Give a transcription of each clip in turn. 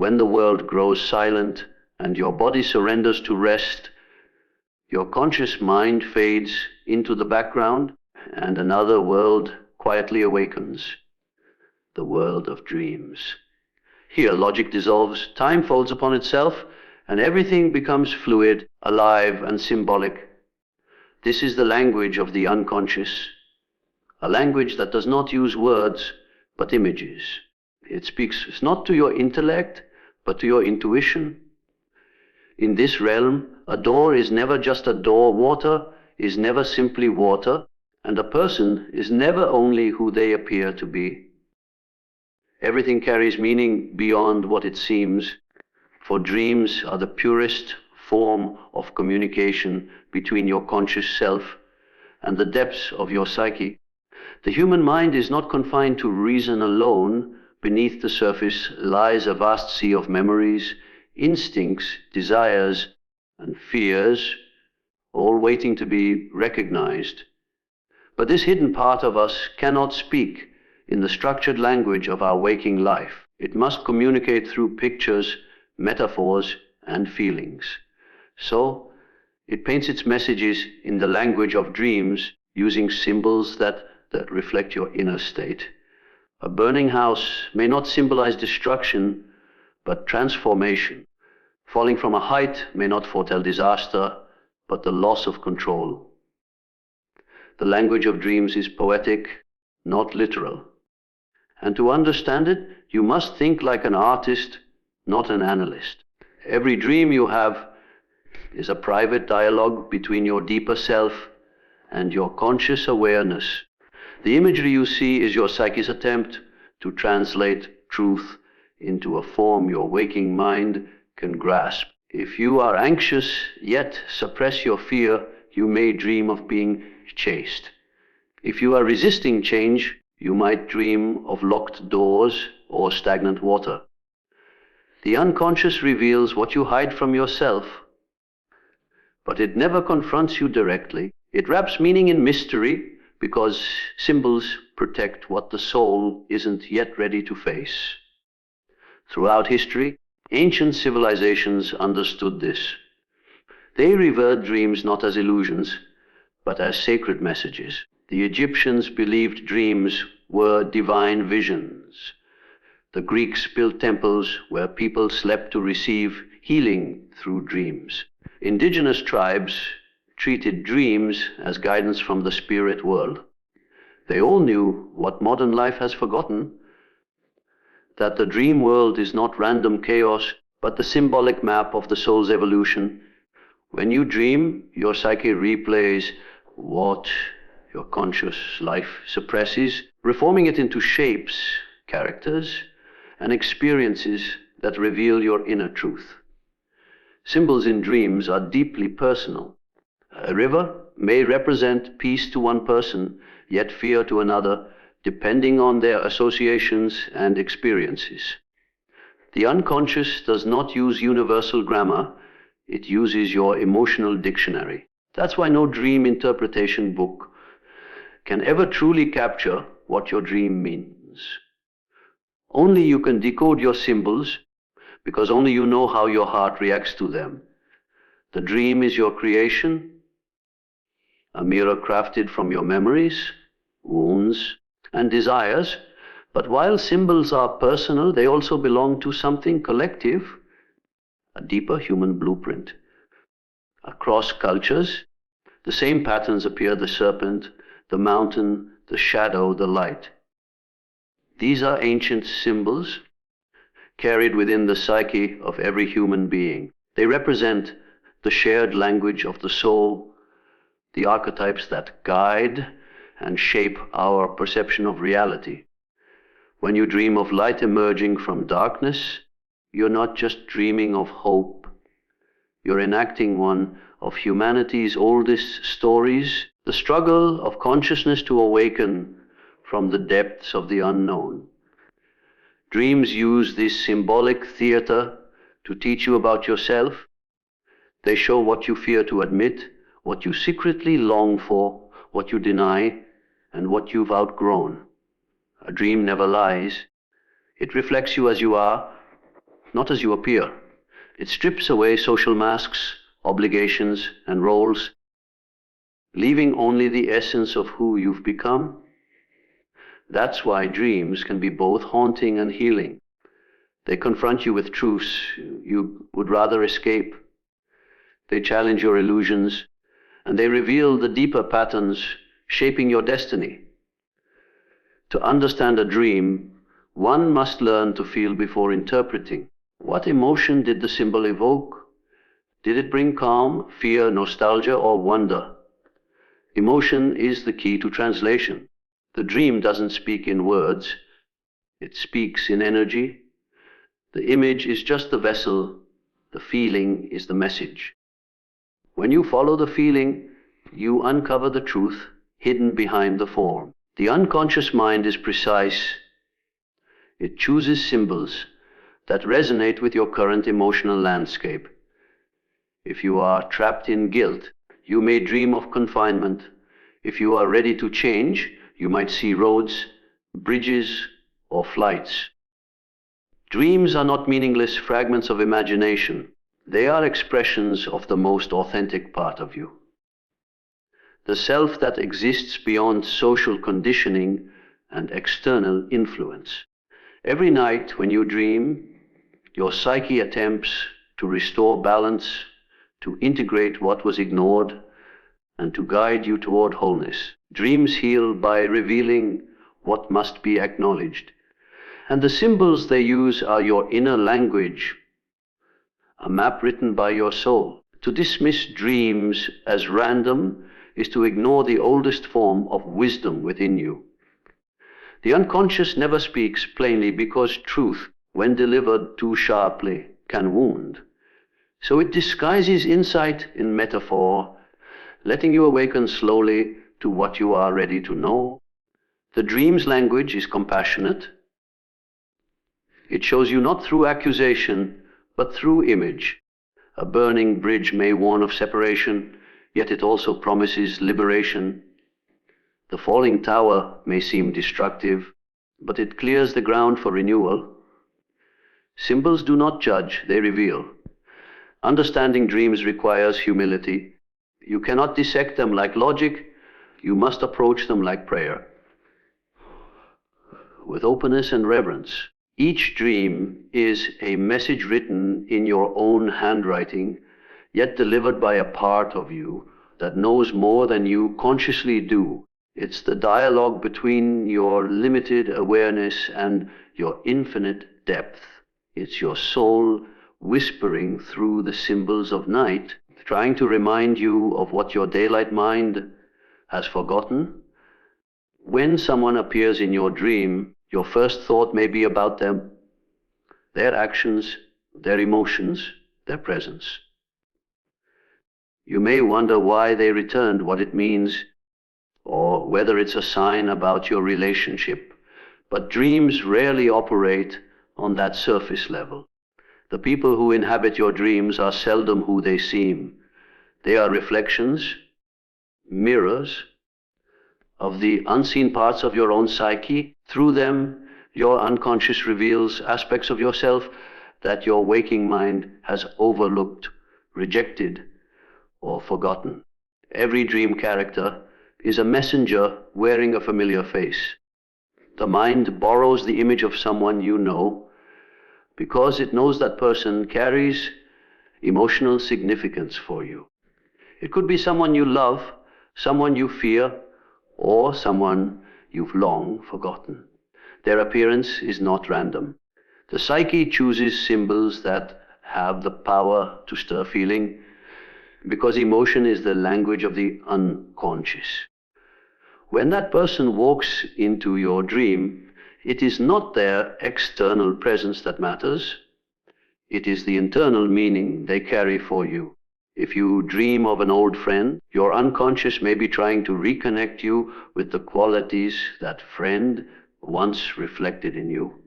When the world grows silent and your body surrenders to rest, your conscious mind fades into the background and another world quietly awakens, the world of dreams. Here logic dissolves, time folds upon itself, and everything becomes fluid, alive, and symbolic. This is the language of the unconscious, a language that does not use words, but images. It speaks not to your intellect, but to your intuition. In this realm, a door is never just a door, water is never simply water, and a person is never only who they appear to be. Everything carries meaning beyond what it seems, for dreams are the purest form of communication between your conscious self and the depths of your psyche. The human mind is not confined to reason alone. Beneath the surface lies a vast sea of memories, instincts, desires, and fears, all waiting to be recognized. But this hidden part of us cannot speak in the structured language of our waking life. It must communicate through pictures, metaphors, and feelings. So, it paints its messages in the language of dreams, using symbols that reflect your inner state. A burning house may not symbolize destruction, but transformation. Falling from a height may not foretell disaster, but the loss of control. The language of dreams is poetic, not literal. And to understand it, you must think like an artist, not an analyst. Every dream you have is a private dialogue between your deeper self and your conscious awareness. The imagery you see is your psyche's attempt to translate truth into a form your waking mind can grasp. If you are anxious yet suppress your fear, you may dream of being chased. If you are resisting change, you might dream of locked doors or stagnant water. The unconscious reveals what you hide from yourself, but it never confronts you directly. It wraps meaning in mystery because symbols protect what the soul isn't yet ready to face. Throughout history, ancient civilizations understood this. They revered dreams not as illusions, but as sacred messages. The Egyptians believed dreams were divine visions. The Greeks built temples where people slept to receive healing through dreams. Indigenous tribes treated dreams as guidance from the spirit world. They all knew what modern life has forgotten, that the dream world is not random chaos, but the symbolic map of the soul's evolution. When you dream, your psyche replays what your conscious life suppresses, reforming it into shapes, characters, and experiences that reveal your inner truth. Symbols in dreams are deeply personal. A river may represent peace to one person, yet fear to another, depending on their associations and experiences. The unconscious does not use universal grammar, it uses your emotional dictionary. That's why no dream interpretation book can ever truly capture what your dream means. Only you can decode your symbols, because only you know how your heart reacts to them. The dream is your creation, a mirror crafted from your memories, wounds, and desires. But while symbols are personal, they also belong to something collective, a deeper human blueprint. Across cultures, the same patterns appear: the serpent, the mountain, the shadow, the light. These are ancient symbols carried within the psyche of every human being. They represent the shared language of the soul, the archetypes that guide and shape our perception of reality. When you dream of light emerging from darkness, you're not just dreaming of hope. You're enacting one of humanity's oldest stories, the struggle of consciousness to awaken from the depths of the unknown. Dreams use this symbolic theater to teach you about yourself. They show what you fear to admit, what you secretly long for, what you deny, and what you've outgrown. A dream never lies. It reflects you as you are, not as you appear. It strips away social masks, obligations, and roles, leaving only the essence of who you've become. That's why dreams can be both haunting and healing. They confront you with truths you would rather escape. They challenge your illusions, and they reveal the deeper patterns shaping your destiny. To understand a dream, one must learn to feel before interpreting. What emotion did the symbol evoke? Did it bring calm, fear, nostalgia, or wonder? Emotion is the key to translation. The dream doesn't speak in words, it speaks in energy. The image is just the vessel, the feeling is the message. When you follow the feeling, you uncover the truth hidden behind the form. The unconscious mind is precise. It chooses symbols that resonate with your current emotional landscape. If you are trapped in guilt, you may dream of confinement. If you are ready to change, you might see roads, bridges, or flights. Dreams are not meaningless fragments of imagination. They are expressions of the most authentic part of you. The self that exists beyond social conditioning and external influence. Every night when you dream, your psyche attempts to restore balance, to integrate what was ignored, and to guide you toward wholeness. Dreams heal by revealing what must be acknowledged. And the symbols they use are your inner language, a map written by your soul. To dismiss dreams as random is to ignore the oldest form of wisdom within you. The unconscious never speaks plainly because truth, when delivered too sharply, can wound. So it disguises insight in metaphor, letting you awaken slowly to what you are ready to know. The dream's language is compassionate. It shows you not through accusation, but through image. A burning bridge may warn of separation, yet it also promises liberation. The falling tower may seem destructive, but it clears the ground for renewal. Symbols do not judge, they reveal. Understanding dreams requires humility. You cannot dissect them like logic, you must approach them like prayer. With openness and reverence. Each dream is a message written in your own handwriting, yet delivered by a part of you that knows more than you consciously do. It's the dialogue between your limited awareness and your infinite depth. It's your soul whispering through the symbols of night, trying to remind you of what your daylight mind has forgotten. When someone appears in your dream, your first thought may be about them, their actions, their emotions, their presence. You may wonder why they returned, what it means, or whether it's a sign about your relationship. But dreams rarely operate on that surface level. The people who inhabit your dreams are seldom who they seem. They are reflections, mirrors, of the unseen parts of your own psyche. Through them, your unconscious reveals aspects of yourself that your waking mind has overlooked, rejected, or forgotten. Every dream character is a messenger wearing a familiar face. The mind borrows the image of someone you know because it knows that person carries emotional significance for you. It could be someone you love, someone you fear, or someone you've long forgotten. Their appearance is not random. The psyche chooses symbols that have the power to stir feeling because emotion is the language of the unconscious. When that person walks into your dream, it is not their external presence that matters. It is the internal meaning they carry for you. If you dream of an old friend, your unconscious may be trying to reconnect you with the qualities that friend once reflected in you.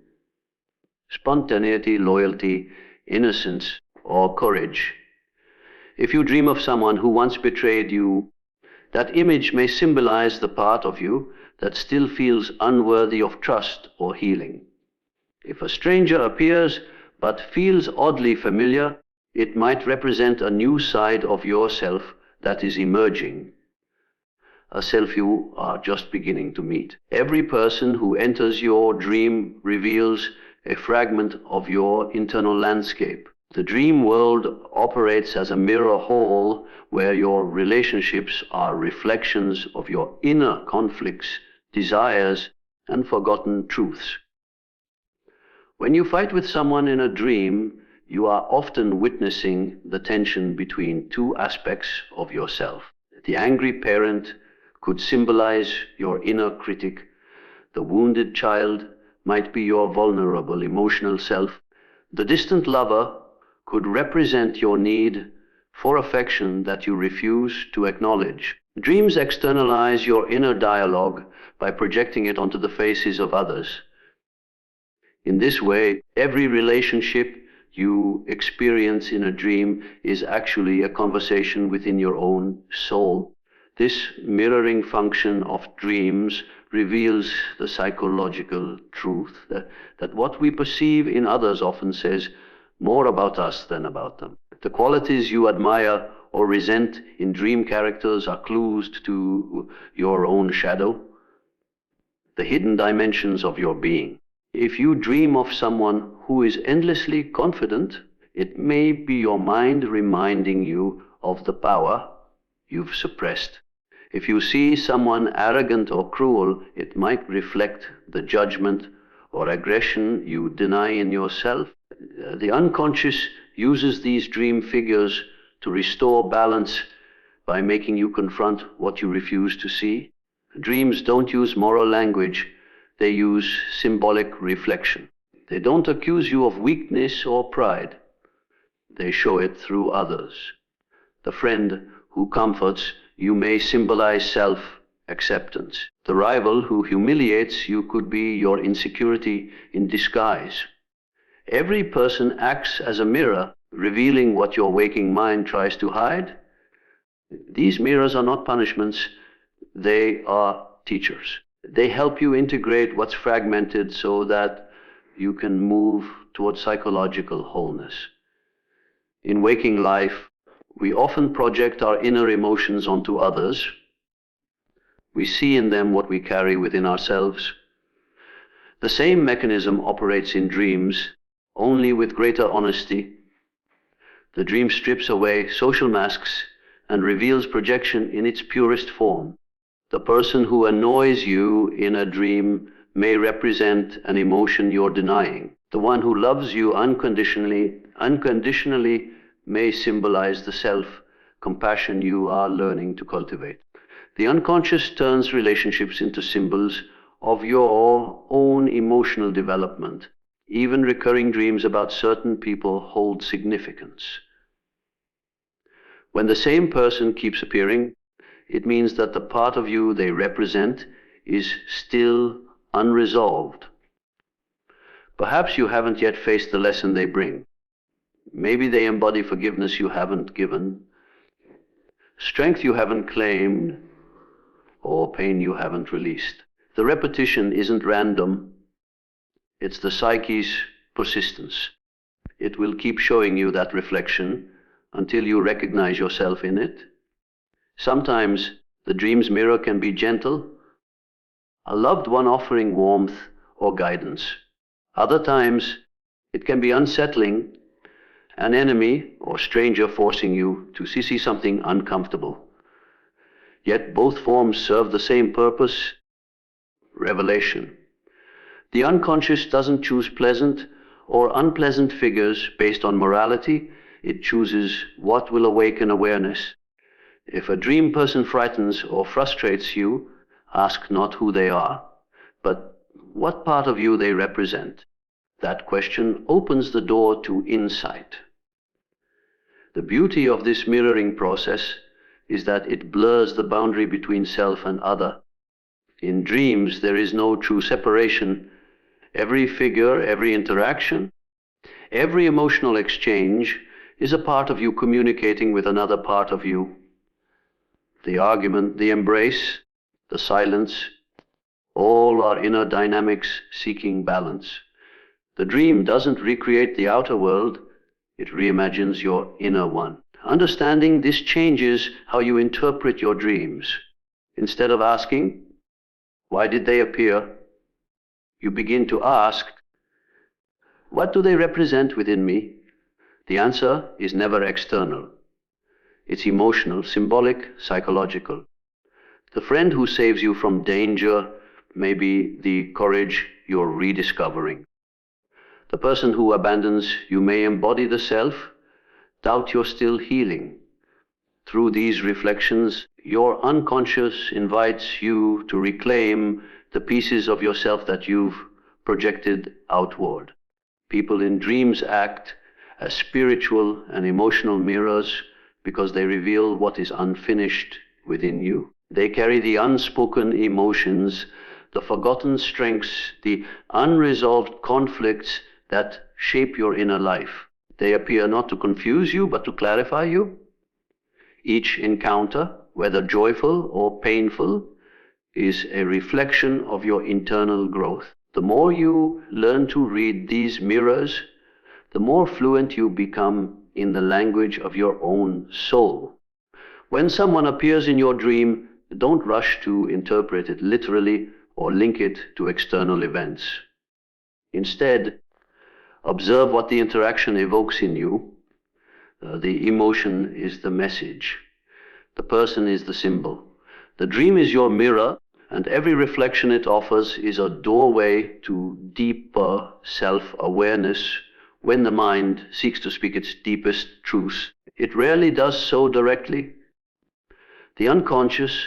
Spontaneity, loyalty, innocence, or courage. If you dream of someone who once betrayed you, that image may symbolize the part of you that still feels unworthy of trust or healing. If a stranger appears but feels oddly familiar, it might represent a new side of yourself that is emerging, a self you are just beginning to meet. Every person who enters your dream reveals a fragment of your internal landscape. The dream world operates as a mirror hall where your relationships are reflections of your inner conflicts, desires, and forgotten truths. When you fight with someone in a dream, you are often witnessing the tension between two aspects of yourself. The angry parent could symbolize your inner critic. The wounded child might be your vulnerable emotional self. The distant lover could represent your need for affection that you refuse to acknowledge. Dreams externalize your inner dialogue by projecting it onto the faces of others. In this way, every relationship you experience in a dream is actually a conversation within your own soul. This mirroring function of dreams reveals the psychological truth that what we perceive in others often says more about us than about them. The qualities you admire or resent in dream characters are clues to your own shadow, the hidden dimensions of your being. If you dream of someone who is endlessly confident, it may be your mind reminding you of the power you've suppressed. If you see someone arrogant or cruel, it might reflect the judgment or aggression you deny in yourself. The unconscious uses these dream figures to restore balance by making you confront what you refuse to see. Dreams don't use moral language. They use symbolic reflection. They don't accuse you of weakness or pride. They show it through others. The friend who comforts you may symbolize self-acceptance. The rival who humiliates you could be your insecurity in disguise. Every person acts as a mirror, revealing what your waking mind tries to hide. These mirrors are not punishments, they are teachers. They help you integrate what's fragmented so that you can move towards psychological wholeness. In waking life, we often project our inner emotions onto others. We see in them what we carry within ourselves. The same mechanism operates in dreams, only with greater honesty. The dream strips away social masks and reveals projection in its purest form. The person who annoys you in a dream may represent an emotion you're denying. The one who loves you unconditionally may symbolize the self-compassion you are learning to cultivate. The unconscious turns relationships into symbols of your own emotional development. Even recurring dreams about certain people hold significance. When the same person keeps appearing, it means that the part of you they represent is still unresolved. Perhaps you haven't yet faced the lesson they bring. Maybe they embody forgiveness you haven't given, strength you haven't claimed, or pain you haven't released. The repetition isn't random. It's the psyche's persistence. It will keep showing you that reflection until you recognize yourself in it. Sometimes the dream's mirror can be gentle, a loved one offering warmth or guidance. Other times it can be unsettling, an enemy or stranger forcing you to see something uncomfortable. Yet both forms serve the same purpose: revelation. The unconscious doesn't choose pleasant or unpleasant figures based on morality. It chooses what will awaken awareness. If a dream person frightens or frustrates you, ask not who they are, but what part of you they represent. That question opens the door to insight. The beauty of this mirroring process is that it blurs the boundary between self and other. In dreams, there is no true separation. Every figure, every interaction, every emotional exchange is a part of you communicating with another part of you. The argument, the embrace, the silence, all are inner dynamics seeking balance. The dream doesn't recreate the outer world, it reimagines your inner one. Understanding this changes how you interpret your dreams. Instead of asking, why did they appear? You begin to ask, what do they represent within me? The answer is never external. It's emotional, symbolic, psychological. The friend who saves you from danger may be the courage you're rediscovering. The person who abandons you may embody the self, doubt you're still healing. Through these reflections, your unconscious invites you to reclaim the pieces of yourself that you've projected outward. People in dreams act as spiritual and emotional mirrors because they reveal what is unfinished within you. They carry the unspoken emotions, the forgotten strengths, the unresolved conflicts that shape your inner life. They appear not to confuse you, but to clarify you. Each encounter, whether joyful or painful, is a reflection of your internal growth. The more you learn to read these mirrors, the more fluent you become in the language of your own soul. When someone appears in your dream, don't rush to interpret it literally or link it to external events. Instead, observe what the interaction evokes in you. The emotion is the message. The person is the symbol. The dream is your mirror, and every reflection it offers is a doorway to deeper self-awareness when the mind seeks to speak its deepest truths. It rarely does so directly. The unconscious,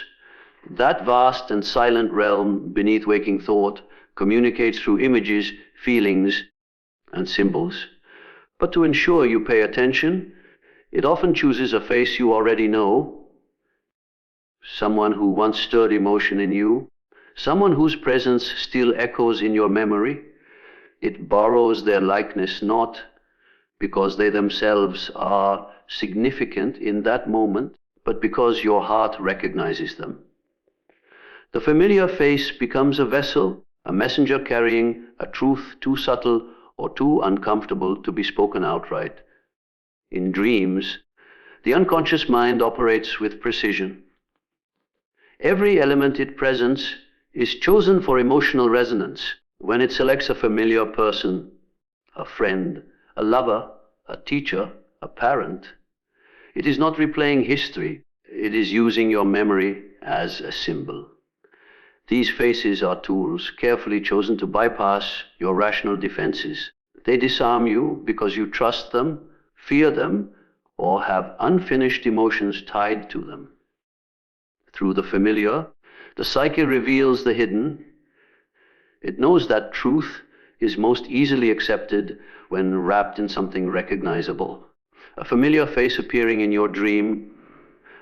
that vast and silent realm beneath waking thought, communicates through images, feelings, and symbols. But to ensure you pay attention, it often chooses a face you already know, someone who once stirred emotion in you, someone whose presence still echoes in your memory. It borrows their likeness not because they themselves are significant in that moment, but because your heart recognizes them. The familiar face becomes a vessel, a messenger carrying a truth too subtle or too uncomfortable to be spoken outright. In dreams, the unconscious mind operates with precision. Every element it presents is chosen for emotional resonance. When it selects a familiar person, a friend, a lover, a teacher, a parent, it is not replaying history, it is using your memory as a symbol. These faces are tools carefully chosen to bypass your rational defenses. They disarm you because you trust them, fear them, or have unfinished emotions tied to them. Through the familiar, the psyche reveals the hidden. It knows that truth is most easily accepted when wrapped in something recognizable. A familiar face appearing in your dream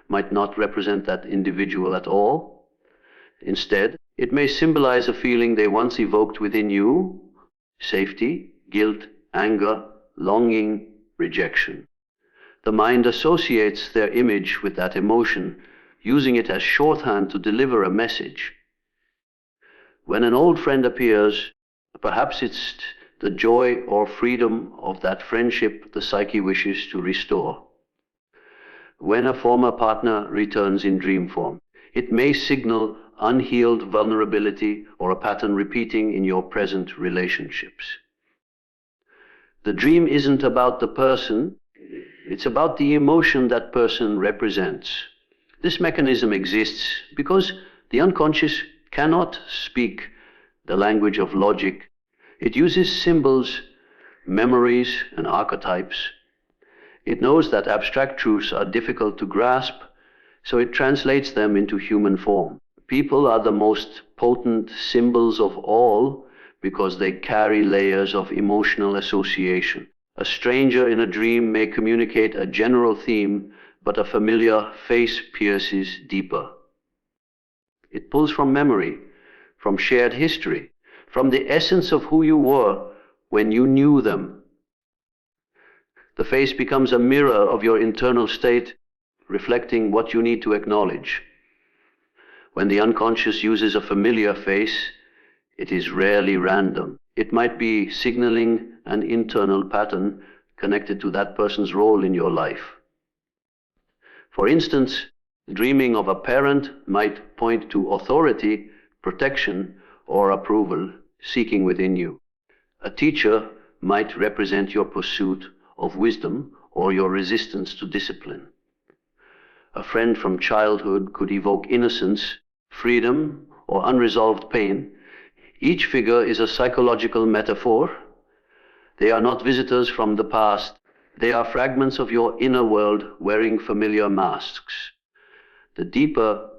might not represent that individual at all. Instead, it may symbolize a feeling they once evoked within you: safety, guilt, anger, longing, rejection. The mind associates their image with that emotion, using it as shorthand to deliver a message. When an old friend appears, perhaps it's the joy or freedom of that friendship the psyche wishes to restore. When a former partner returns in dream form, it may signal unhealed vulnerability or a pattern repeating in your present relationships. The dream isn't about the person, it's about the emotion that person represents. This mechanism exists because the unconscious cannot speak the language of logic. It uses symbols, memories, and archetypes. It knows that abstract truths are difficult to grasp, so it translates them into human form. People are the most potent symbols of all because they carry layers of emotional association. A stranger in a dream may communicate a general theme, but a familiar face pierces deeper. It pulls from memory, from shared history, from the essence of who you were when you knew them. The face becomes a mirror of your internal state, reflecting what you need to acknowledge. When the unconscious uses a familiar face, it is rarely random. It might be signaling an internal pattern connected to that person's role in your life. For instance, dreaming of a parent might point to authority, protection, or approval seeking within you. A teacher might represent your pursuit of wisdom or your resistance to discipline. A friend from childhood could evoke innocence, freedom, or unresolved pain. Each figure is a psychological metaphor. They are not visitors from the past. They are fragments of your inner world wearing familiar masks. The deeper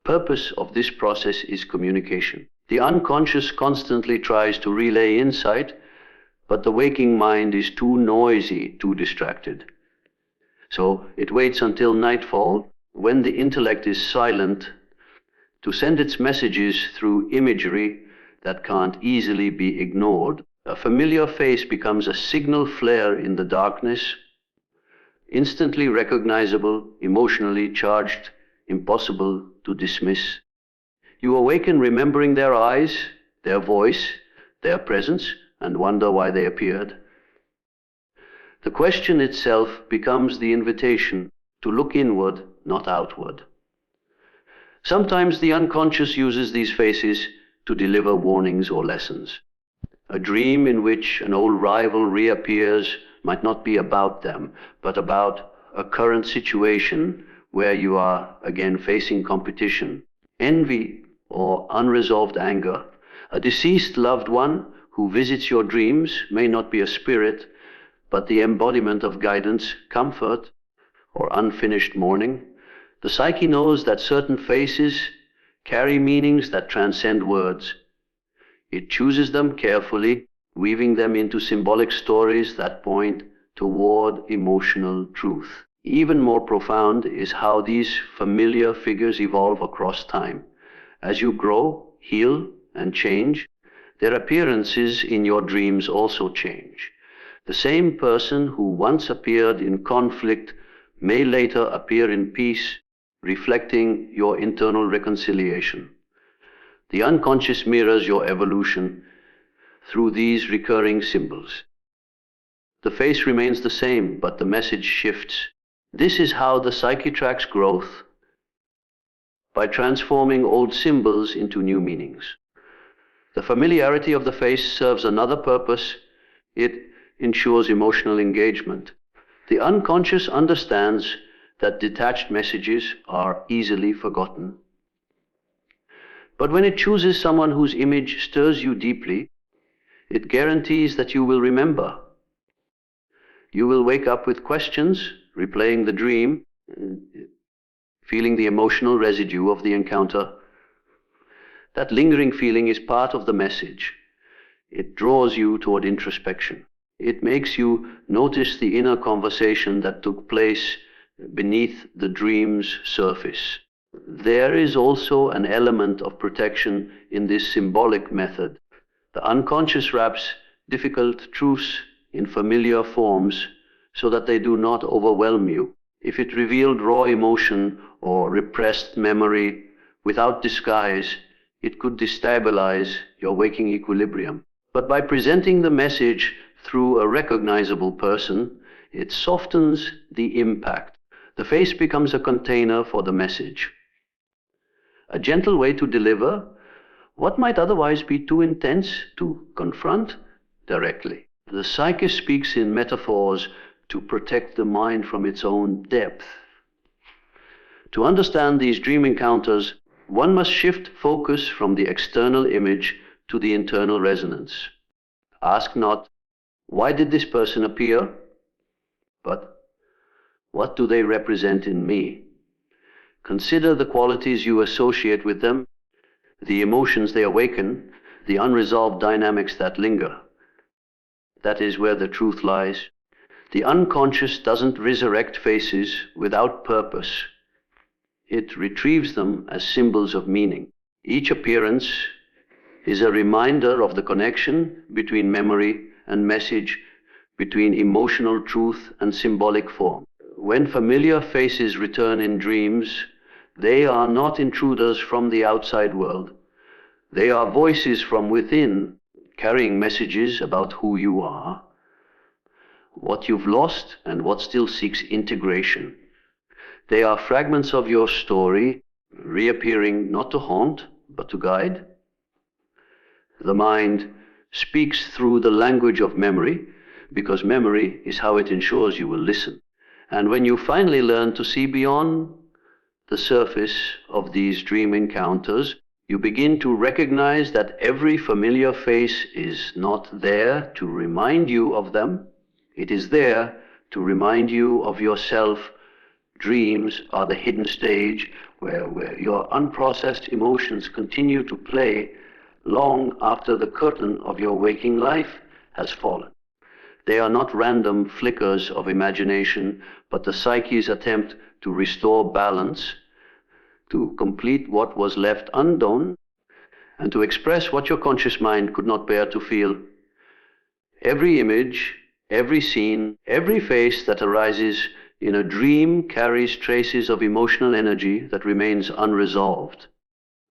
purpose of this process is communication. The unconscious constantly tries to relay insight, but the waking mind is too noisy, too distracted. So it waits until nightfall, when the intellect is silent, to send its messages through imagery that can't easily be ignored. A familiar face becomes a signal flare in the darkness, instantly recognizable, emotionally charged, impossible to dismiss. You awaken remembering their eyes, their voice, their presence, and wonder why they appeared. The question itself becomes the invitation to look inward, not outward. Sometimes the unconscious uses these faces to deliver warnings or lessons. A dream in which an old rival reappears might not be about them, but about a current situation where you are again facing competition, envy, or unresolved anger. A deceased loved one who visits your dreams may not be a spirit, but the embodiment of guidance, comfort, or unfinished mourning. The psyche knows that certain faces carry meanings that transcend words. It chooses them carefully, weaving them into symbolic stories that point toward emotional truth. Even more profound is how these familiar figures evolve across time. As you grow, heal, and change, their appearances in your dreams also change. The same person who once appeared in conflict may later appear in peace, reflecting your internal reconciliation. The unconscious mirrors your evolution through these recurring symbols. The face remains the same, but the message shifts. This is how the psyche tracks growth, by transforming old symbols into new meanings. The familiarity of the face serves another purpose. It ensures emotional engagement. The unconscious understands that detached messages are easily forgotten. But when it chooses someone whose image stirs you deeply, it guarantees that you will remember. You will wake up with questions, replaying the dream, feeling the emotional residue of the encounter. That lingering feeling is part of the message. It draws you toward introspection. It makes you notice the inner conversation that took place beneath the dream's surface. There is also an element of protection in this symbolic method. The unconscious wraps difficult truths in familiar forms so that they do not overwhelm you. If it revealed raw emotion or repressed memory without disguise, it could destabilize your waking equilibrium. But by presenting the message through a recognizable person, it softens the impact. The face becomes a container for the message. A gentle way to deliver what might otherwise be too intense to confront directly. The psyche speaks in metaphors to protect the mind from its own depth. To understand these dream encounters, one must shift focus from the external image to the internal resonance. Ask not, why did this person appear? But what do they represent in me? Consider the qualities you associate with them, the emotions they awaken, the unresolved dynamics that linger. That is where the truth lies. The unconscious doesn't resurrect faces without purpose. It retrieves them as symbols of meaning. Each appearance is a reminder of the connection between memory and message, between emotional truth and symbolic form. When familiar faces return in dreams, they are not intruders from the outside world. They are voices from within, carrying messages about who you are, what you've lost, and what still seeks integration. They are fragments of your story, reappearing not to haunt, but to guide. The mind speaks through the language of memory, because memory is how it ensures you will listen. And when you finally learn to see beyond the surface of these dream encounters, you begin to recognize that every familiar face is not there to remind you of them. It is there to remind you of yourself. Dreams are the hidden stage where your unprocessed emotions continue to play long after the curtain of your waking life has fallen. They are not random flickers of imagination, but the psyche's attempt to restore balance, to complete what was left undone, and to express what your conscious mind could not bear to feel. Every image, every scene, every face that arises in a dream carries traces of emotional energy that remains unresolved.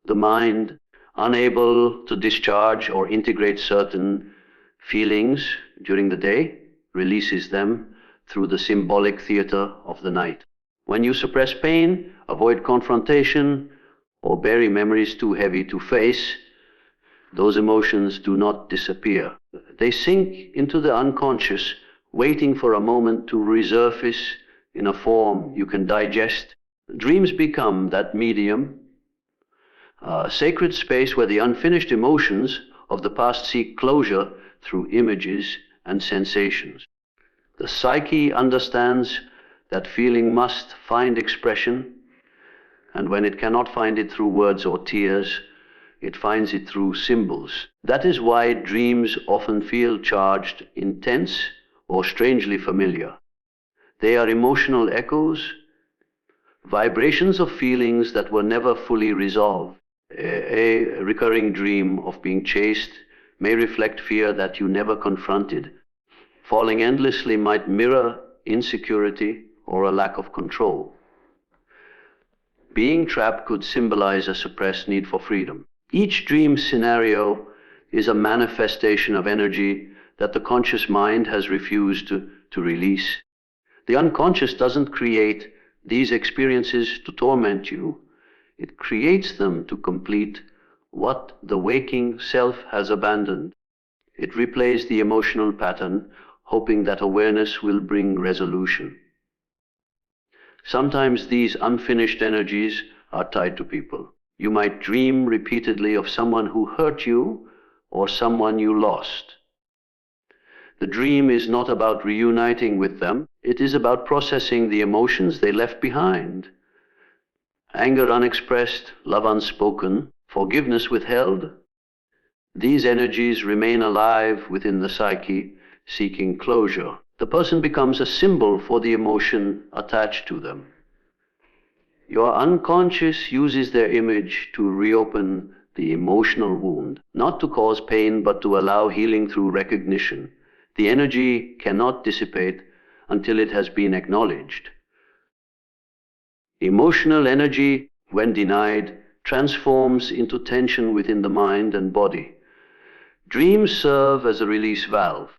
The mind, unable to discharge or integrate certain feelings during the day, releases them through the symbolic theater of the night. When you suppress pain, avoid confrontation, or bury memories too heavy to face, those emotions do not disappear. They sink into the unconscious, waiting for a moment to resurface in a form you can digest. Dreams become that medium, a sacred space where the unfinished emotions of the past seek closure through images and sensations. The psyche understands that feeling must find expression, and when it cannot find it through words or tears, it finds it through symbols. That is why dreams often feel charged, intense, or strangely familiar. They are emotional echoes, vibrations of feelings that were never fully resolved. A recurring dream of being chased may reflect fear that you never confronted. Falling endlessly might mirror insecurity or a lack of control. Being trapped could symbolize a suppressed need for freedom. Each dream scenario is a manifestation of energy that the conscious mind has refused to release. The unconscious doesn't create these experiences to torment you. It creates them to complete what the waking self has abandoned. It replays the emotional pattern, hoping that awareness will bring resolution. Sometimes these unfinished energies are tied to people. You might dream repeatedly of someone who hurt you or someone you lost. The dream is not about reuniting with them. It is about processing the emotions they left behind. Anger unexpressed, love unspoken, forgiveness withheld. These energies remain alive within the psyche, seeking closure. The person becomes a symbol for the emotion attached to them. Your unconscious uses their image to reopen the emotional wound, not to cause pain, but to allow healing through recognition. The energy cannot dissipate until it has been acknowledged. Emotional energy, when denied, transforms into tension within the mind and body. Dreams serve as a release valve.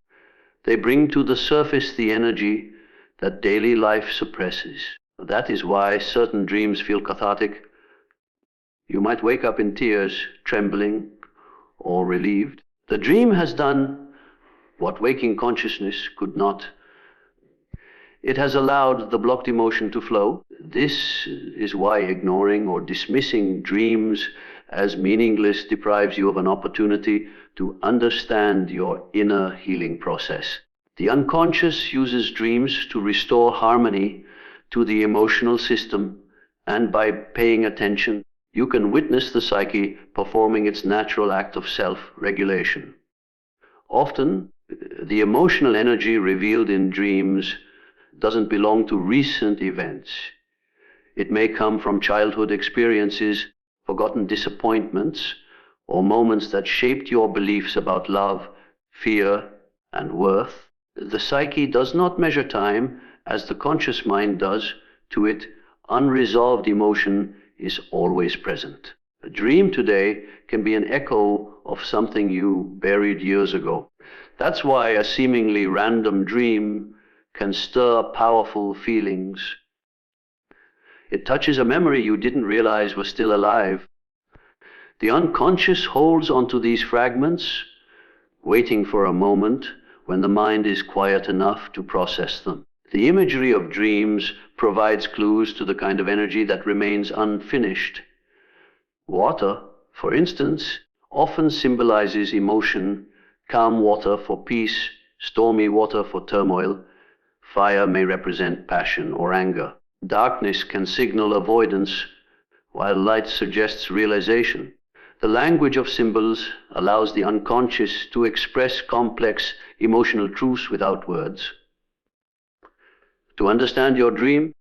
They bring to the surface the energy that daily life suppresses. That is why certain dreams feel cathartic. You might wake up in tears, trembling, or relieved. The dream has done what waking consciousness could not. It has allowed the blocked emotion to flow. This is why ignoring or dismissing dreams as meaningless deprives you of an opportunity to understand your inner healing process. The unconscious uses dreams to restore harmony to the emotional system, and by paying attention, you can witness the psyche performing its natural act of self-regulation. Often, the emotional energy revealed in dreams doesn't belong to recent events. It may come from childhood experiences, forgotten disappointments, or moments that shaped your beliefs about love, fear, and worth. The psyche does not measure time as the conscious mind does. To it, unresolved emotion is always present. A dream today can be an echo of something you buried years ago. That's why a seemingly random dream can stir powerful feelings. It touches a memory you didn't realize was still alive. The unconscious holds onto these fragments, waiting for a moment when the mind is quiet enough to process them. The imagery of dreams provides clues to the kind of energy that remains unfinished. Water, for instance, often symbolizes emotion: calm water for peace, stormy water for turmoil. Fire may represent passion or anger. Darkness can signal avoidance, while light suggests realization. The language of symbols allows the unconscious to express complex emotional truths without words. To understand your dream,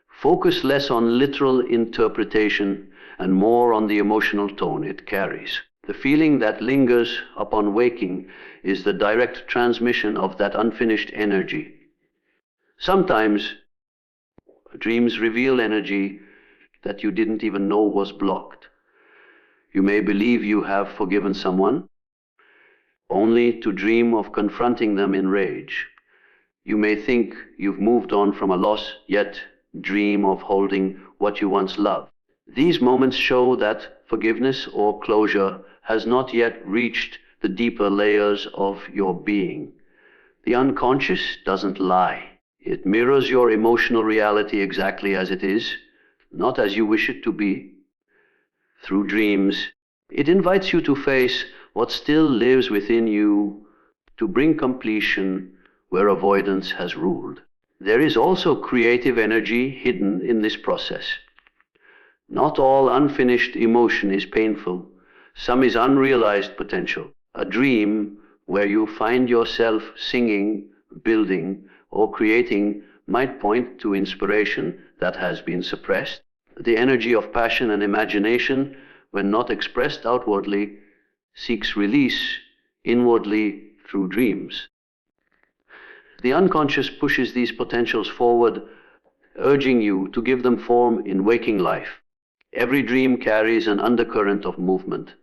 focus less on literal interpretation and more on the emotional tone it carries. The feeling that lingers upon waking is the direct transmission of that unfinished energy. Sometimes dreams reveal energy that you didn't even know was blocked. You may believe you have forgiven someone, only to dream of confronting them in rage. You may think you've moved on from a loss, yet dream of holding what you once loved. These moments show that forgiveness or closure has not yet reached the deeper layers of your being. The unconscious doesn't lie. It mirrors your emotional reality exactly as it is, not as you wish it to be. Through dreams, it invites you to face what still lives within you, to bring completion where avoidance has ruled. There is also creative energy hidden in this process. Not all unfinished emotion is painful. Some is unrealized potential. A dream where you find yourself singing, building, or creating might point to inspiration that has been suppressed. The energy of passion and imagination, when not expressed outwardly, seeks release inwardly through dreams. The unconscious pushes these potentials forward, urging you to give them form in waking life. Every dream carries an undercurrent of movement,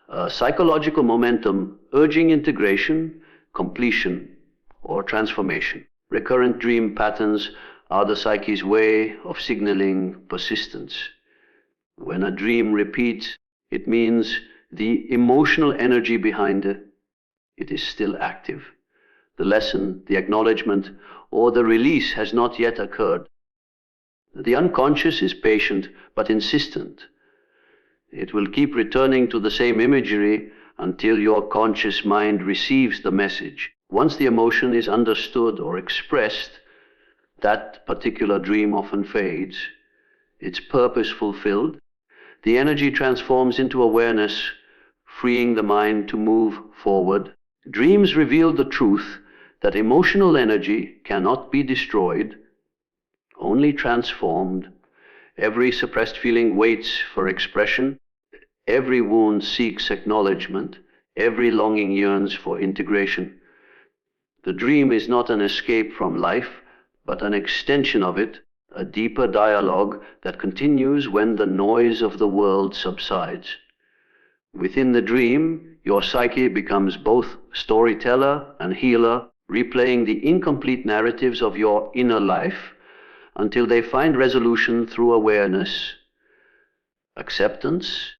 a psychological momentum urging integration, completion, or transformation. Recurrent dream patterns are the psyche's way of signaling persistence. When a dream repeats, it means the emotional energy behind it is still active. The lesson, the acknowledgement, or the release has not yet occurred. The unconscious is patient but insistent. It will keep returning to the same imagery until your conscious mind receives the message. Once the emotion is understood or expressed, that particular dream often fades. Its purpose fulfilled, the energy transforms into awareness, freeing the mind to move forward. Dreams reveal the truth that emotional energy cannot be destroyed, only transformed. Every suppressed feeling waits for expression. Every wound seeks acknowledgement. Every longing yearns for integration. The dream is not an escape from life, but an extension of it, a deeper dialogue that continues when the noise of the world subsides. Within the dream, your psyche becomes both storyteller and healer, replaying the incomplete narratives of your inner life until they find resolution through awareness, acceptance,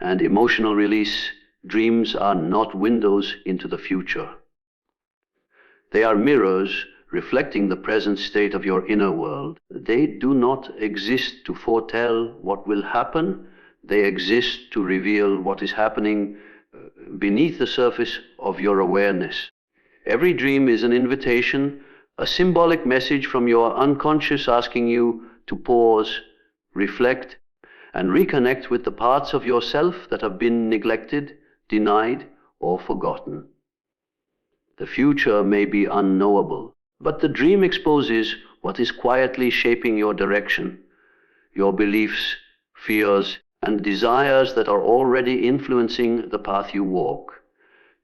and emotional release. Dreams are not windows into the future. They are mirrors reflecting the present state of your inner world. They do not exist to foretell what will happen. They exist to reveal what is happening beneath the surface of your awareness. Every dream is an invitation, a symbolic message from your unconscious asking you to pause, reflect, and reconnect with the parts of yourself that have been neglected, denied, or forgotten. The future may be unknowable, but the dream exposes what is quietly shaping your direction, your beliefs, fears, and desires that are already influencing the path you walk.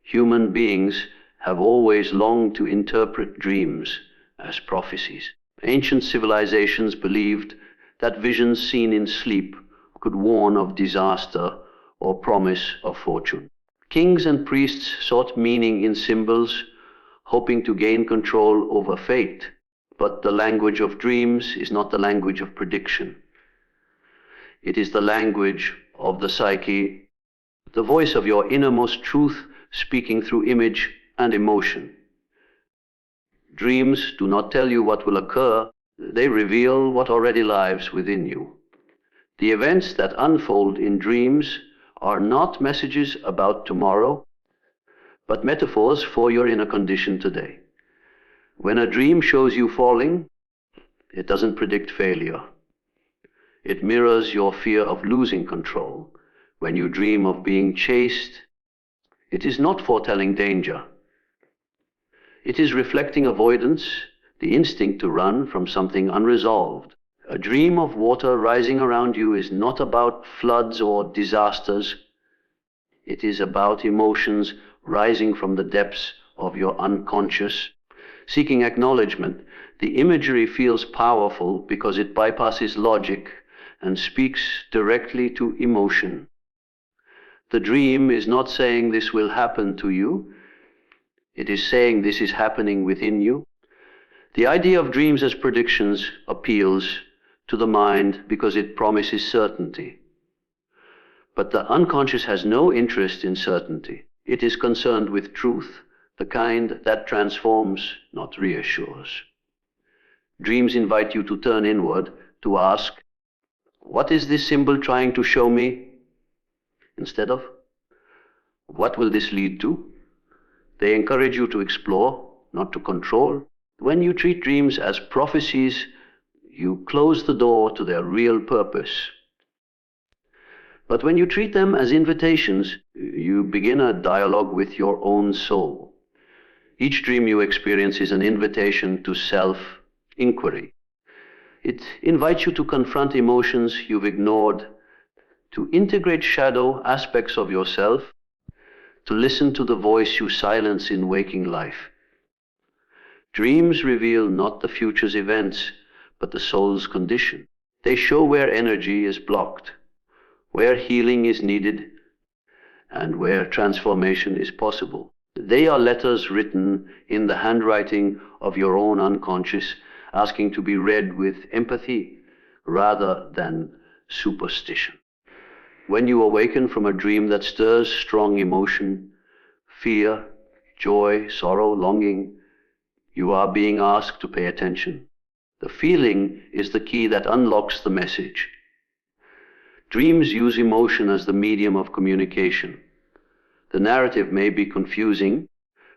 Human beings have always longed to interpret dreams as prophecies. Ancient civilizations believed that visions seen in sleep could warn of disaster or promise of fortune. Kings and priests sought meaning in symbols, hoping to gain control over fate. But the language of dreams is not the language of prediction. It is the language of the psyche, the voice of your innermost truth speaking through image and emotion. Dreams do not tell you what will occur, they reveal what already lies within you. The events that unfold in dreams are not messages about tomorrow, but metaphors for your inner condition today. When a dream shows you falling, it doesn't predict failure. It mirrors your fear of losing control. When you dream of being chased, it is not foretelling danger. It is reflecting avoidance, the instinct to run from something unresolved. A dream of water rising around you is not about floods or disasters. It is about emotions rising from the depths of your unconscious, seeking acknowledgement. The imagery feels powerful because it bypasses logic and speaks directly to emotion. The dream is not saying this will happen to you. It is saying this is happening within you. The idea of dreams as predictions appeals to the mind because it promises certainty. But the unconscious has no interest in certainty. It is concerned with truth, the kind that transforms, not reassures. Dreams invite you to turn inward, to ask, what is this symbol trying to show me? Instead of, what will this lead to? They encourage you to explore, not to control. When you treat dreams as prophecies, you close the door to their real purpose. But when you treat them as invitations, you begin a dialogue with your own soul. Each dream you experience is an invitation to self-inquiry. It invites you to confront emotions you've ignored, to integrate shadow aspects of yourself, to listen to the voice you silence in waking life. Dreams reveal not the future's events, but the soul's condition. They show where energy is blocked, where healing is needed, and where transformation is possible. They are letters written in the handwriting of your own unconscious, asking to be read with empathy rather than superstition. When you awaken from a dream that stirs strong emotion, fear, joy, sorrow, longing, you are being asked to pay attention. The feeling is the key that unlocks the message. Dreams use emotion as the medium of communication. The narrative may be confusing,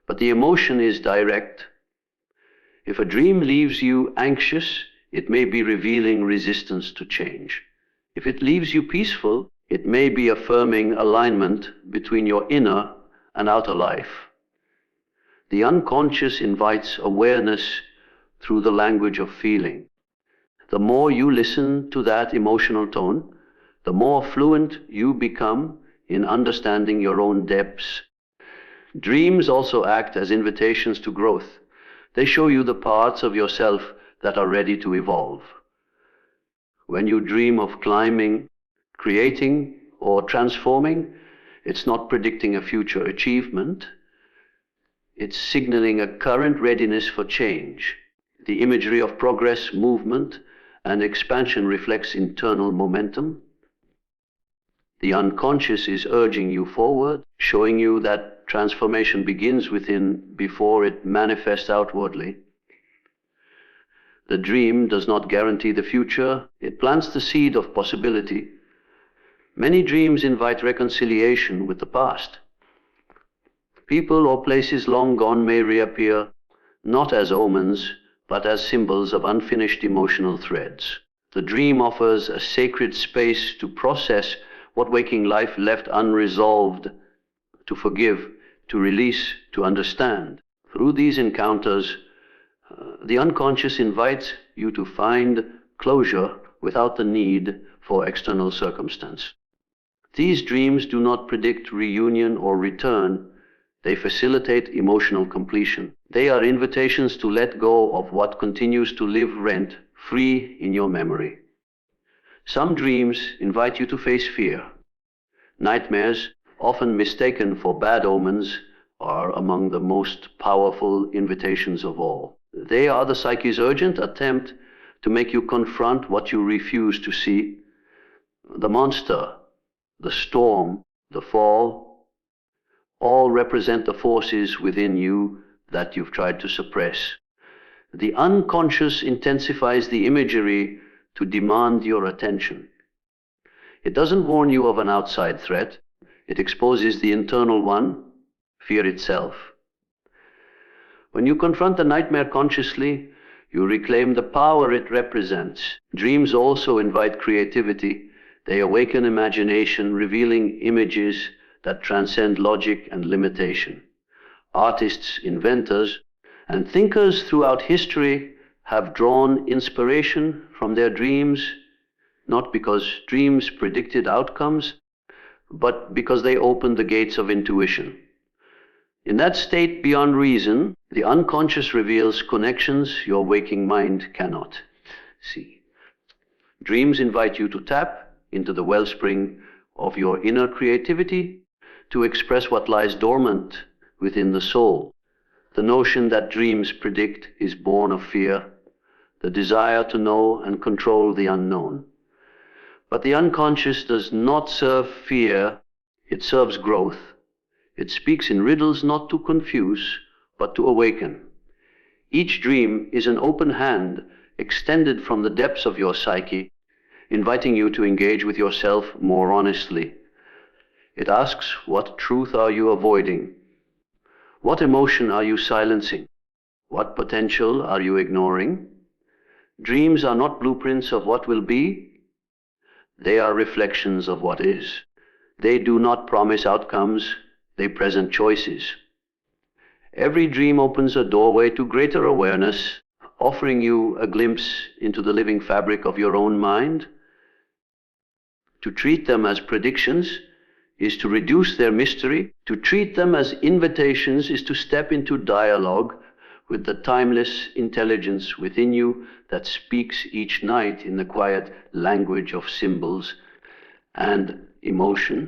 but the emotion is direct. If a dream leaves you anxious, it may be revealing resistance to change. If it leaves you peaceful, it may be affirming alignment between your inner and outer life. The unconscious invites awareness through the language of feeling. The more you listen to that emotional tone, the more fluent you become in understanding your own depths. Dreams also act as invitations to growth. They show you the parts of yourself that are ready to evolve. When you dream of climbing, creating, or transforming, it's not predicting a future achievement. It's signaling a current readiness for change. The imagery of progress, movement, and expansion reflects internal momentum. The unconscious is urging you forward, showing you that transformation begins within before it manifests outwardly. The dream does not guarantee the future, it plants the seed of possibility. Many dreams invite reconciliation with the past. People or places long gone may reappear, not as omens, but as symbols of unfinished emotional threads. The dream offers a sacred space to process what waking life left unresolved, to forgive, to release, to understand. Through these encounters, the unconscious invites you to find closure without the need for external circumstance. These dreams do not predict reunion or return. They facilitate emotional completion. They are invitations to let go of what continues to live rent-free in your memory. Some dreams invite you to face fear. Nightmares, often mistaken for bad omens, are among the most powerful invitations of all. They are the psyche's urgent attempt to make you confront what you refuse to see. The monster, the storm, the fall, all represent the forces within you that you've tried to suppress. The unconscious intensifies the imagery to demand your attention. It doesn't warn you of an outside threat. It exposes the internal one, fear itself. When you confront the nightmare consciously, you reclaim the power it represents. Dreams also invite creativity. They awaken imagination, revealing images that transcend logic and limitation. Artists, inventors, and thinkers throughout history have drawn inspiration from their dreams, not because dreams predicted outcomes, but because they opened the gates of intuition. In that state beyond reason, the unconscious reveals connections your waking mind cannot see. Dreams invite you to tap into the wellspring of your inner creativity to express what lies dormant within the soul. The notion that dreams predict is born of fear, the desire to know and control the unknown. But the unconscious does not serve fear, it serves growth. It speaks in riddles not to confuse, but to awaken. Each dream is an open hand extended from the depths of your psyche, inviting you to engage with yourself more honestly. It asks, what truth are you avoiding? What emotion are you silencing? What potential are you ignoring? Dreams are not blueprints of what will be. They are reflections of what is. They do not promise outcomes. They present choices. Every dream opens a doorway to greater awareness, offering you a glimpse into the living fabric of your own mind. To treat them as predictions is to reduce their mystery. To treat them as invitations is to step into dialogue with the timeless intelligence within you that speaks each night in the quiet language of symbols and emotion.